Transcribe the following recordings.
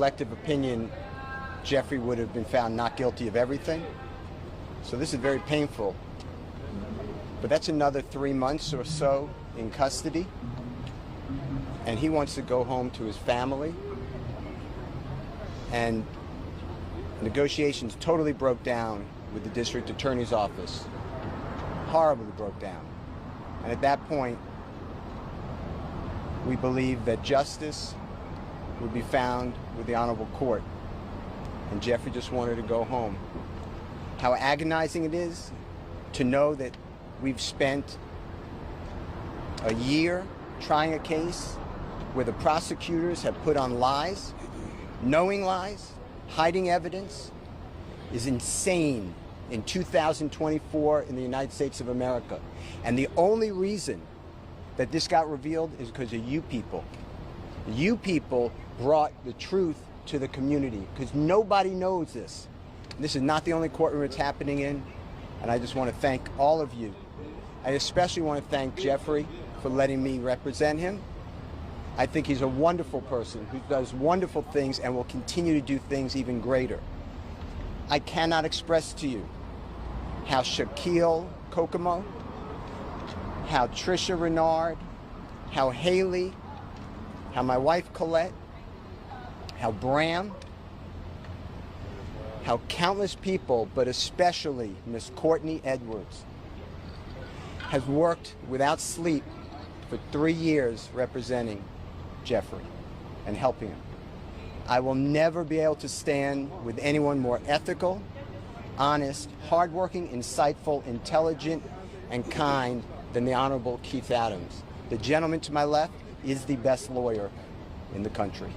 Collective opinion, Jeffrey would have been found not guilty of everything. So this is very painful. But that's another 3 months or so in custody. And he wants to go home to his family. And negotiations totally broke down with the district attorney's office. Horribly broke down. And at that point, we believe that justice would be found with the honorable court. And Jeffrey just wanted to go home. How agonizing it is to know that we've spent a year trying a case where the prosecutors have put on lies, knowing lies, hiding evidence, is insane in 2024 in the United States of America. And the only reason that this got revealed is because of you people. You people brought the truth to the community because nobody knows this. This is not the only courtroom it's happening in, and I just want to thank all of you. I especially want to thank Jeffrey for letting me represent him. I think he's a wonderful person who does wonderful things and will continue to do things even greater. I cannot express to you how Shaquille Kokomo, how Trisha Renard, how Haley, how my wife Colette, how Bram, how countless people, but especially Miss Courtney Edwards, has worked without sleep for 3 years representing Jeffrey and helping him. I will never be able to stand with anyone more ethical, honest, hardworking, insightful, intelligent, and kind than the Honorable Keith Adams. The gentleman to my left is the best lawyer in the country.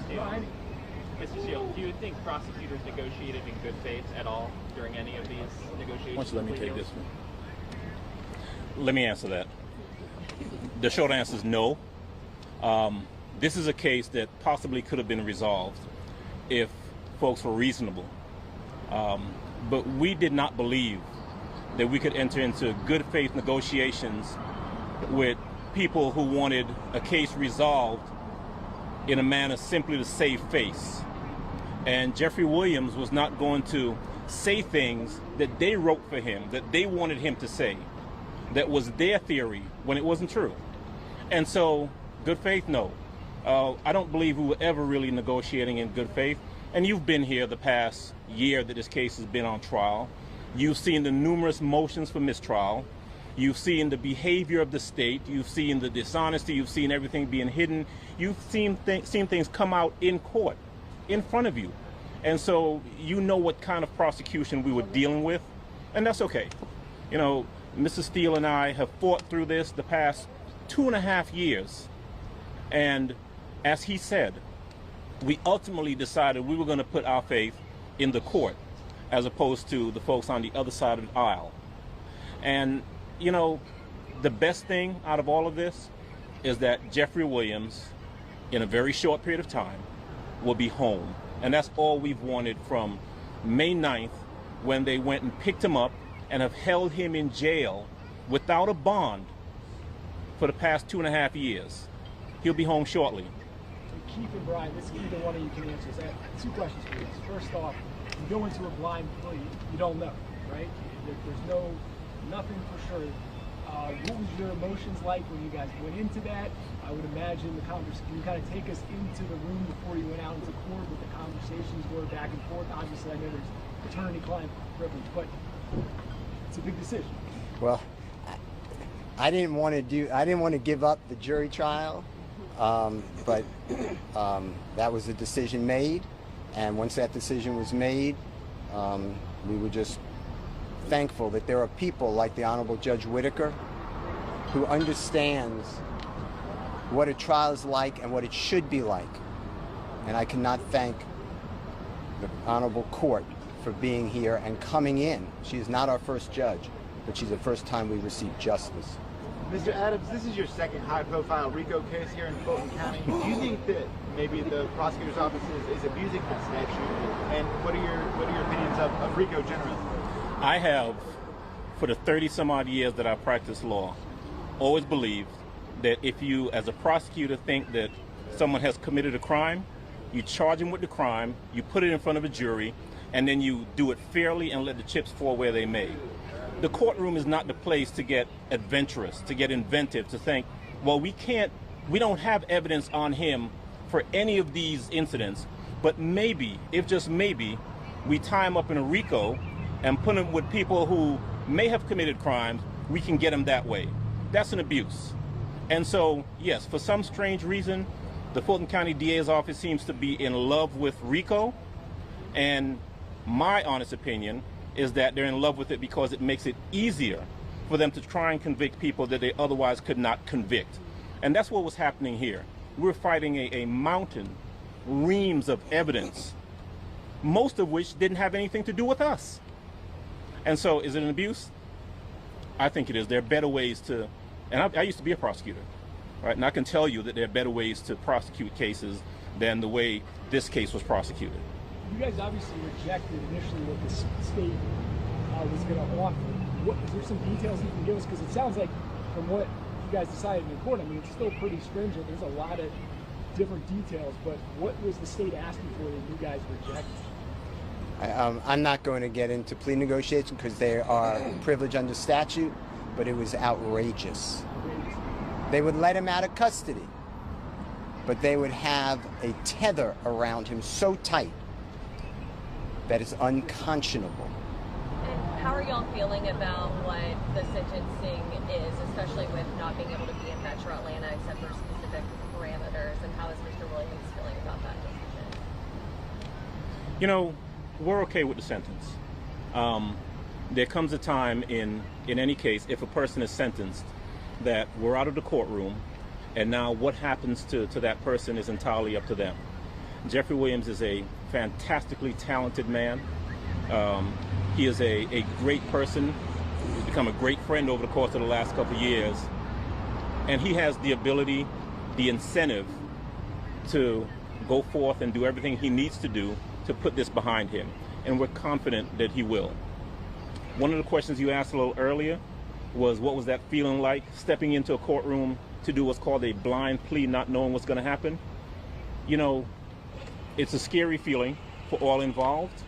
Mr. Steele, do you think prosecutors negotiated in good faith at all during any of these negotiations? Let me take this one. Let me answer that. The short answer is no. This is a case that possibly could have been resolved if folks were reasonable. But we did not believe that we could enter into good faith negotiations with people who wanted a case resolved in a manner simply to save face. And Jeffrey Williams was not going to say things that they wrote for him, that they wanted him to say, that was their theory when it wasn't true. And so, good faith, no. I don't believe we were ever really negotiating in good faith. And you've been here the past year that this case has been on trial. You've seen the numerous motions for mistrial. You've seen the behavior of the state. You've seen the dishonesty. You've seen everything being hidden. You've seen things come out in court, in front of you. And so you know what kind of prosecution we were dealing with, and that's okay. You know, Mr. Steele and I have fought through this the past 2.5 years. And as he said, we ultimately decided we were going to put our faith in the court as opposed to the folks on the other side of the aisle. And, you know, the best thing out of all of this is that Jeffrey Williams, in a very short period of time, will be home. And that's all we've wanted from May 9th, when they went and picked him up and have held him in jail without a bond for the past 2.5 years. He'll be home shortly. So Keith and Brian, this is either one of you can answer. So I have 2 questions for you. First off, you go into a blind plea, you don't know, right? There's nothing for sure. What was your emotions like when you guys went into that? I would imagine the conversation, can you kind of take us into the room before you went out into court, what the conversations were back and forth? Obviously, I know there's attorney-client privilege, but it's a big decision. Well, I didn't want to give up the jury trial, but that was a decision made, and once that decision was made, we were just thankful that there are people like the Honorable Judge Whitaker who understands what a trial is like and what it should be like. And I cannot thank the Honorable Court for being here and coming in. She is not our first judge, but she's the first time we received justice. Mr. Adams, this is your second high-profile RICO case here in Fulton County. Do you think that maybe the prosecutor's office is abusing that statute? And what are your opinions of RICO generally? I have, for the 30-some-odd years that I've practiced law, always believed that if you, as a prosecutor, think that someone has committed a crime, you charge him with the crime, you put it in front of a jury, and then you do it fairly and let the chips fall where they may. The courtroom is not the place to get adventurous, to get inventive, to think, well, we don't have evidence on him for any of these incidents, but maybe, if just maybe, we tie him up in a RICO and put him with people who may have committed crimes, we can get him that way. That's an abuse. And so, yes, for some strange reason, the Fulton County DA's office seems to be in love with RICO, and my honest opinion is that they're in love with it because it makes it easier for them to try and convict people that they otherwise could not convict. And that's what was happening here. We're fighting a mountain, reams of evidence, most of which didn't have anything to do with us. And so, is it an abuse? I think it is. There are better ways to, and I used to be a prosecutor, right? And I can tell you that there are better ways to prosecute cases than the way this case was prosecuted. You guys obviously rejected initially what the state was going to offer. Is there some details you can give us? Because it sounds like from what you guys decided in court, I mean, it's still pretty stringent. There's a lot of different details, but what was the state asking for that you guys rejected? I'm not going to get into plea negotiations because they are privileged under statute, but it was outrageous. They would let him out of custody, but they would have a tether around him so tight that it's unconscionable. And how are y'all feeling about what the sentencing is, especially with not being able to be in Metro Atlanta except for specific parameters, and how is Mr. Williams feeling about that decision? You know, we're okay with the sentence. There comes a time in any case, if a person is sentenced, that we're out of the courtroom, and now what happens to that person is entirely up to them. Jeffrey Williams is a fantastically talented man. He is a great person. He's become a great friend over the course of the last couple of years. And he has the ability, the incentive to go forth and do everything he needs to do to put this behind him. And we're confident that he will. One of the questions you asked a little earlier was, what was that feeling like, stepping into a courtroom to do what's called a blind plea, not knowing what's going to happen? You know, it's a scary feeling for all involved.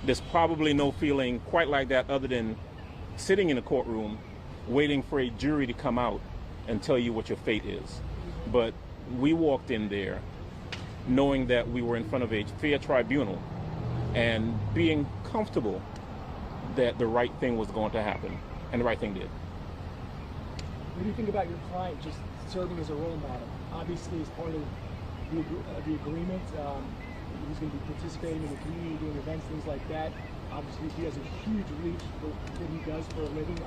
There's probably no feeling quite like that other than sitting in a courtroom waiting for a jury to come out and tell you what your fate is. But we walked in there knowing that we were in front of a fair tribunal and being comfortable that the right thing was going to happen, and the right thing did. What do you think about your client just serving as a role model? Obviously, as part of the agreement, he's going to be participating in the community, doing events, things like that. Obviously, he has a huge reach for what he does for a living.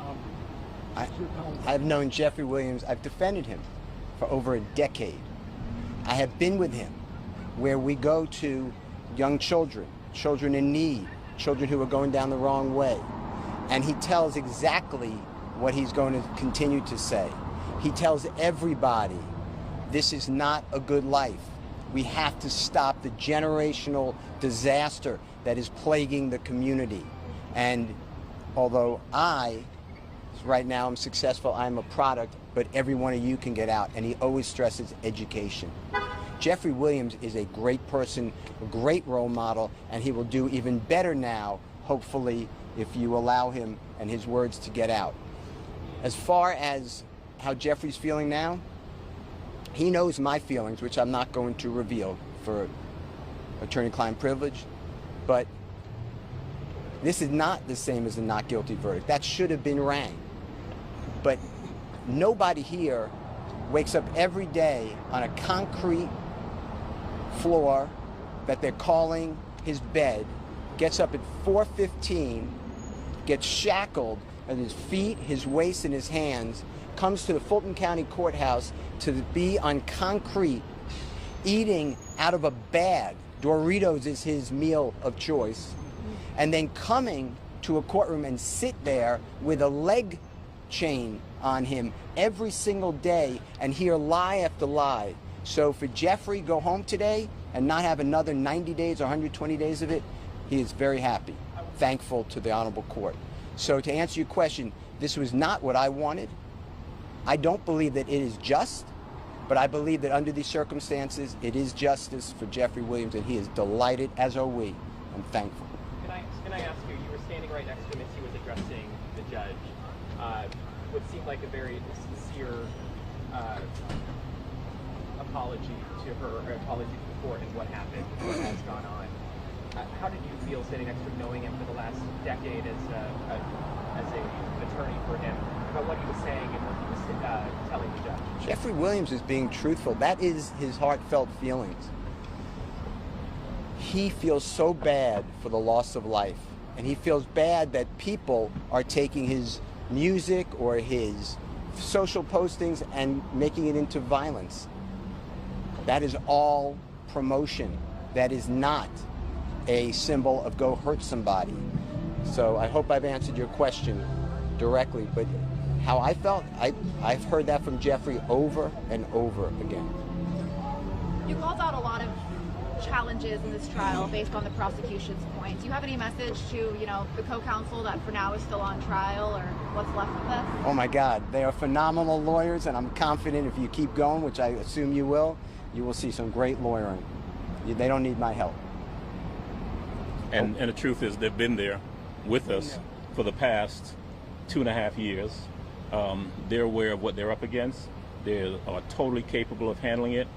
I've known Jeffrey Williams. I've defended him for over a decade. I have been with him where we go to young children, children in need, children who are going down the wrong way. And he tells exactly what he's going to continue to say. He tells everybody, this is not a good life. We have to stop the generational disaster that is plaguing the community. And although right now I'm successful, I'm a product, but every one of you can get out. And he always stresses education. Jeffrey Williams is a great person, a great role model, and he will do even better now, hopefully, if you allow him and his words to get out. As far as how Jeffrey's feeling now, he knows my feelings, which I'm not going to reveal for attorney-client privilege, but this is not the same as a not guilty verdict. That should have been rang. But nobody here wakes up every day on a concrete floor that they're calling his bed, gets up at 4:15, gets shackled at his feet, his waist, and his hands, comes to the Fulton County Courthouse to be on concrete, eating out of a bag. Doritos is his meal of choice. And then coming to a courtroom and sit there with a leg chain on him every single day and hear lie after lie. So for Jeffrey, go home today and not have another 90 days or 120 days of it, he is very happy, thankful to the Honorable Court. So to answer your question, this was not what I wanted. I don't believe that it is just, But I believe that under these circumstances, it is justice for Jeffrey Williams, and he is delighted, as are we. I'm thankful. Can I ask you were standing right next to him as he was addressing the judge. What seemed like a very sincere apology to her, or apology to the court and what happened, what has gone on. How did you feel standing next to him, knowing him for the last decade as an attorney for him, about what he was saying and what he was telling the judge? Jeffrey Williams is being truthful. That is his heartfelt feelings. He feels so bad for the loss of life, and he feels bad that people are taking his music or his social postings and making it into violence. That is all promotion. That is not a symbol of go hurt somebody. So I hope I've answered your question directly, but how I felt, I've heard that from Jeffrey over and over again. You called out a lot of challenges in this trial based on the prosecution's point. Do you have any message to, the co-counsel that for now is still on trial, or what's left of this? Oh my God, they are phenomenal lawyers, and I'm confident if you keep going, which I assume you will see some great lawyering. They don't need my help. And the truth is, they've been there with us for the past 2.5 years. They're aware of what they're up against. They are totally capable of handling it,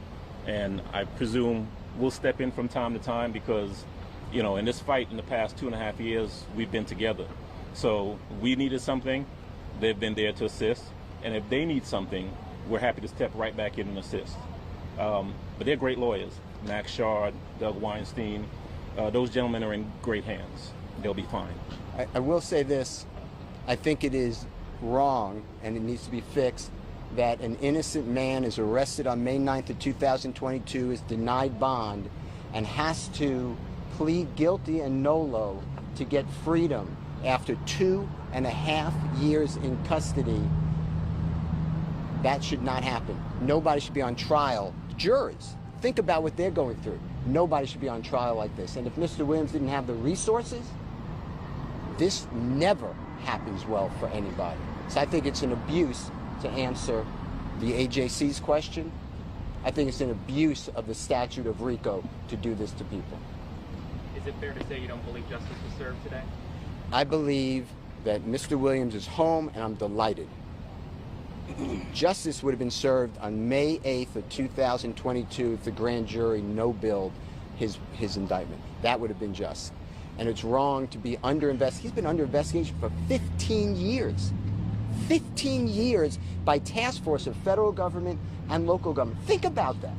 and I presume we'll step in from time to time because, in this fight in the past 2.5 years, we've been together. So we needed something, they've been there to assist, and if they need something, we're happy to step right back in and assist. But they're great lawyers. Max Shard, Doug Weinstein, those gentlemen are in great hands. They'll be fine. I will say this. I think it is wrong, and it needs to be fixed, that an innocent man is arrested on May 9th of 2022, is denied bond, and has to plead guilty and nolo to get freedom after 2.5 years in custody. That should not happen. Nobody should be on trial. Jurors, think about what they're going through. Nobody should be on trial like this. And if Mr. Williams didn't have the resources, this never happens well for anybody. So I think it's an abuse, to answer the AJC's question. I think it's an abuse of the statute of RICO to do this to people. Is it fair to say you don't believe justice was served today? I believe that Mr. Williams is home, and I'm delighted. Justice would have been served on May 8th of 2022 if the grand jury no-billed his indictment. That would have been just. And it's wrong to be under investigation. He's been under investigation for 15 years. 15 years by task force of federal government and local government. Think about that.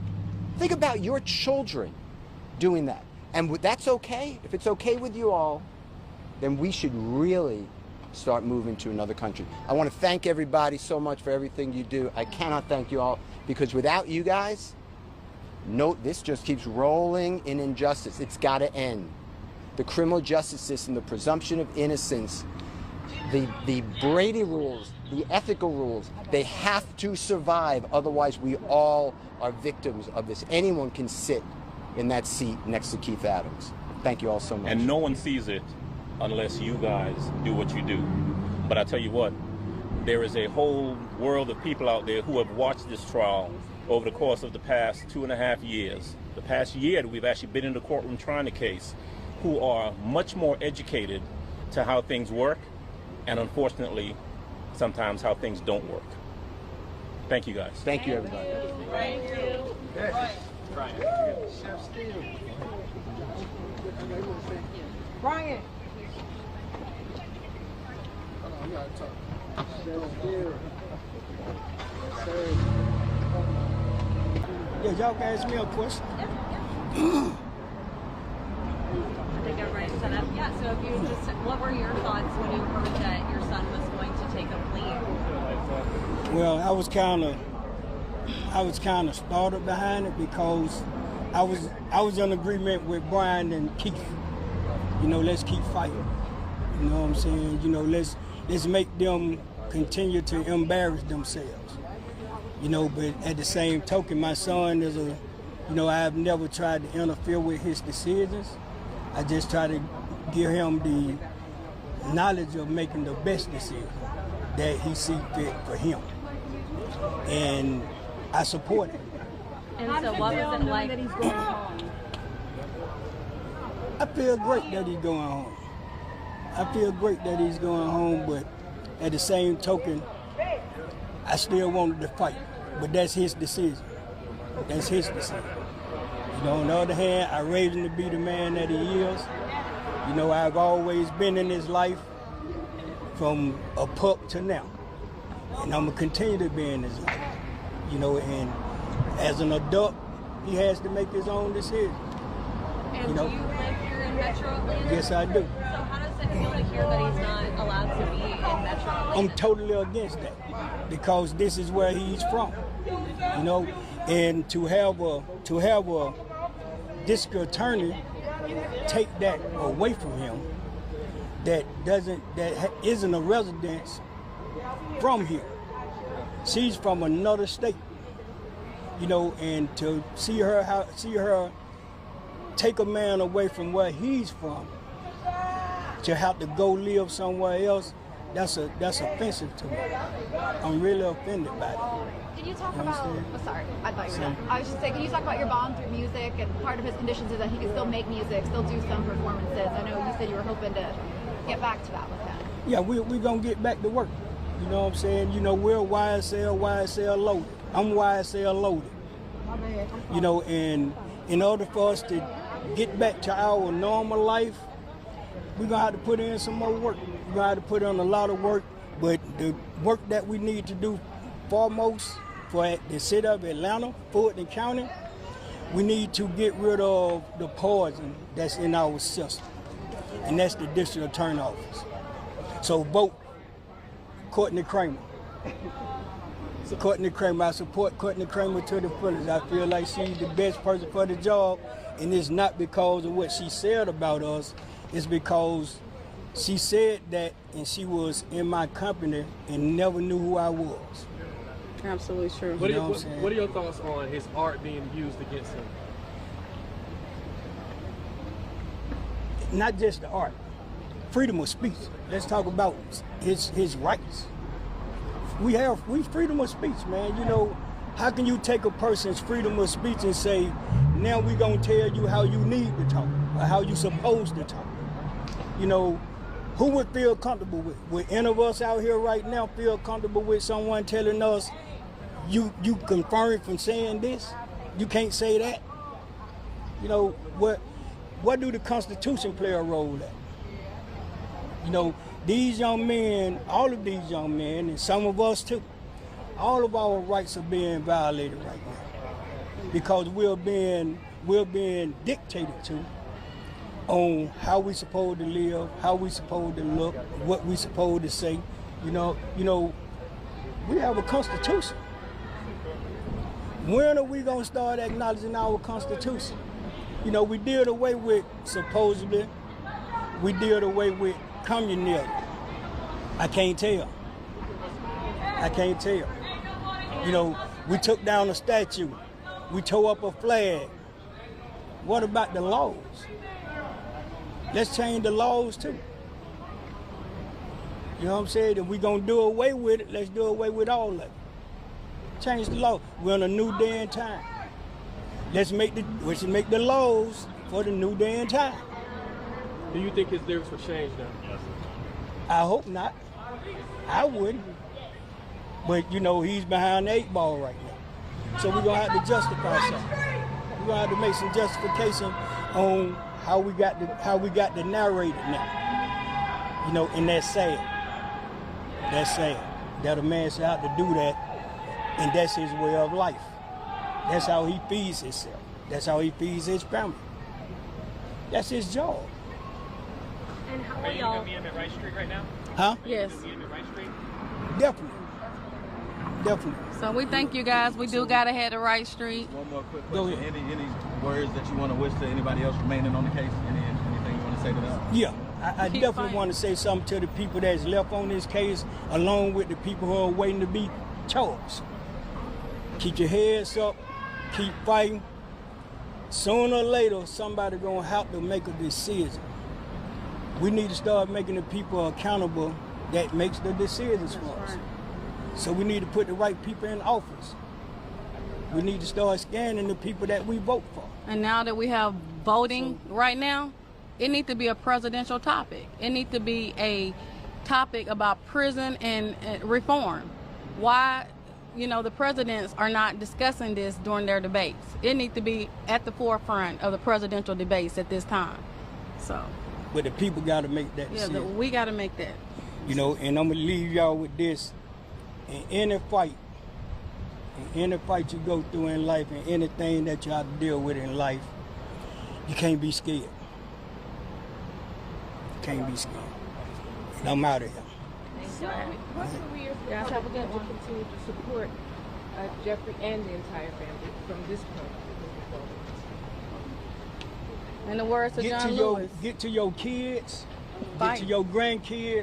Think about your children doing that. And that's okay. If it's okay with you all, then we should really start moving to another country. I want to thank everybody so much for everything you do. I cannot thank you all, because without you guys, this just keeps rolling in injustice. It's got to end. The criminal justice system, the presumption of innocence, the Brady rules, the ethical rules, they have to survive. Otherwise, we all are victims of this. Anyone can sit in that seat next to Keith Adams. Thank you all so much. And no one sees it unless you guys do what you do. But I tell you what, there is a whole world of people out there who have watched this trial over the course of the past 2.5 years. The past year that we've actually been in the courtroom trying the case, who are much more educated to how things work, and unfortunately, sometimes how things don't work. Thank you guys. Thank you, everybody. Thank you. Brian. Chef Steve. Brian. Yeah, y'all can ask me a question. I think everybody's set up. Yeah, so if you what were your thoughts when you heard that your son was going to take a plea? Well, I was kind of startled behind it, because I was in agreement with Brian and Keith. Let's keep fighting. You know what I'm saying? Let's make them continue to embarrass themselves. But at the same token, my son is I've never tried to interfere with his decisions. I just try to give him the knowledge of making the best decision that he sees fit for him. And I support it. And so what was it like? that he's going home? I feel great that he's going home. I feel great that he's going home, but at the same token, I still wanted to fight. But that's his decision. That's his decision. You know, on the other hand, I raised him to be the man that he is. You know, I've always been in his life from a pup to now. And I'm going to continue to be in his life. You know, and as an adult, he has to make his own decision. And you know, do you live here in Metro Atlanta? Yes, I do. So how does it feel to hear that he's not allowed to be in Metro Atlanta? I'm totally against that because this is where he's from. You know, and to have a district attorney take that away from him that isn't a resident from here. She's from another state. You know, and to see her take a man away from where he's from to have to go live somewhere else, that's offensive to me. I'm really offended by it. Can you talk about, sorry, I thought you were done. I was just saying, can you talk about your bond through music, and part of his conditions is that he can still make music, still do some performances. I know you said you were hoping to get back to that with him. Yeah, we're going to get back to work. You know what I'm saying? You know, we're YSL loaded. I'm YSL loaded. You know, and in order for us to get back to our normal life, we're going to have to put in some more work. We're going to have to put in a lot of work, but the work that we need to do foremost for the city of Atlanta, Fulton County, we need to get rid of the poison that's in our system, and that's the district attorney office. So vote Courtney Kramer. Courtney Kramer, I support Courtney Kramer to the fullest. I feel like she's the best person for the job, and it's not because of what she said about us. It's because she said that and she was in my company and never knew who I was. Absolutely true. What are your thoughts on his art being used against him? Not just the art, freedom of speech. Let's talk about his rights. We freedom of speech, man. You know, how can you take a person's freedom of speech and say, now we're gonna tell you how you need to talk or how you supposed to talk? You know, who would feel comfortable with? Would any of us out here right now feel comfortable with someone telling us, you confirmed from saying this? You can't say that? You know, what do the Constitution play a role at? You know, these young men, all of these young men, and some of us too, all of our rights are being violated right now because we're being dictated to on how we supposed to live, how we supposed to look, what we supposed to say. You know, we have a Constitution. When are we gonna start acknowledging our Constitution? You know, we did away with supposedly, we did away with communism. I can't tell. You know, we took down a statue. We tore up a flag. What about the laws? Let's change the laws too. You know what I'm saying? If we're gonna do away with it, let's do away with all of it. Change the law. We're in a new day and time. Let's make the laws for the new day and time. Do you think his lyrics will change now? I hope not. I wouldn't. But you know, he's behind the 8 ball right now. So we're gonna have to justify something. We're gonna have to make some justification on how we got to narrate it now. You know, and that's sad. That's sad that a man should have to do that, and that's his way of life. That's how he feeds himself. That's how he feeds his family. That's his job. And how Are are you y'all? going to meet him at Rice Street right now? Huh? Yes. Meet him at Rice Street? Definitely. So we thank you guys. We do gotta head to Wright Street. One more quick Go question. ahead. Any words that you want to wish to anybody else remaining on the case? Anything you want to say to them? Yeah, I Keep definitely fighting. want to say something to the people that's left on this case, along with the people who are waiting to be charged. Keep your heads up, keep fighting. Sooner or later, somebody gonna have to make a decision. We need to start making the people accountable that makes the decisions for us. So we need to put the right people in office. We need to start scanning the people that we vote for. And now that we have voting right now, it needs to be a presidential topic. It needs to be a topic about prison and reform. Why, the presidents are not discussing this during their debates. It needs to be at the forefront of the presidential debates at this time. So. But the people got to make that decision. Yeah, we got to make that. And I'm going to leave y'all with this. In any fight you go through in life, and anything that you have to deal with in life, you can't be scared. You can't be scared. And I'm out of here. What can we as have a good one continue to support Jeffrey and the entire family from this point moving forward? In the words of John Lewis, get to your kids, fight. get to your grandkids.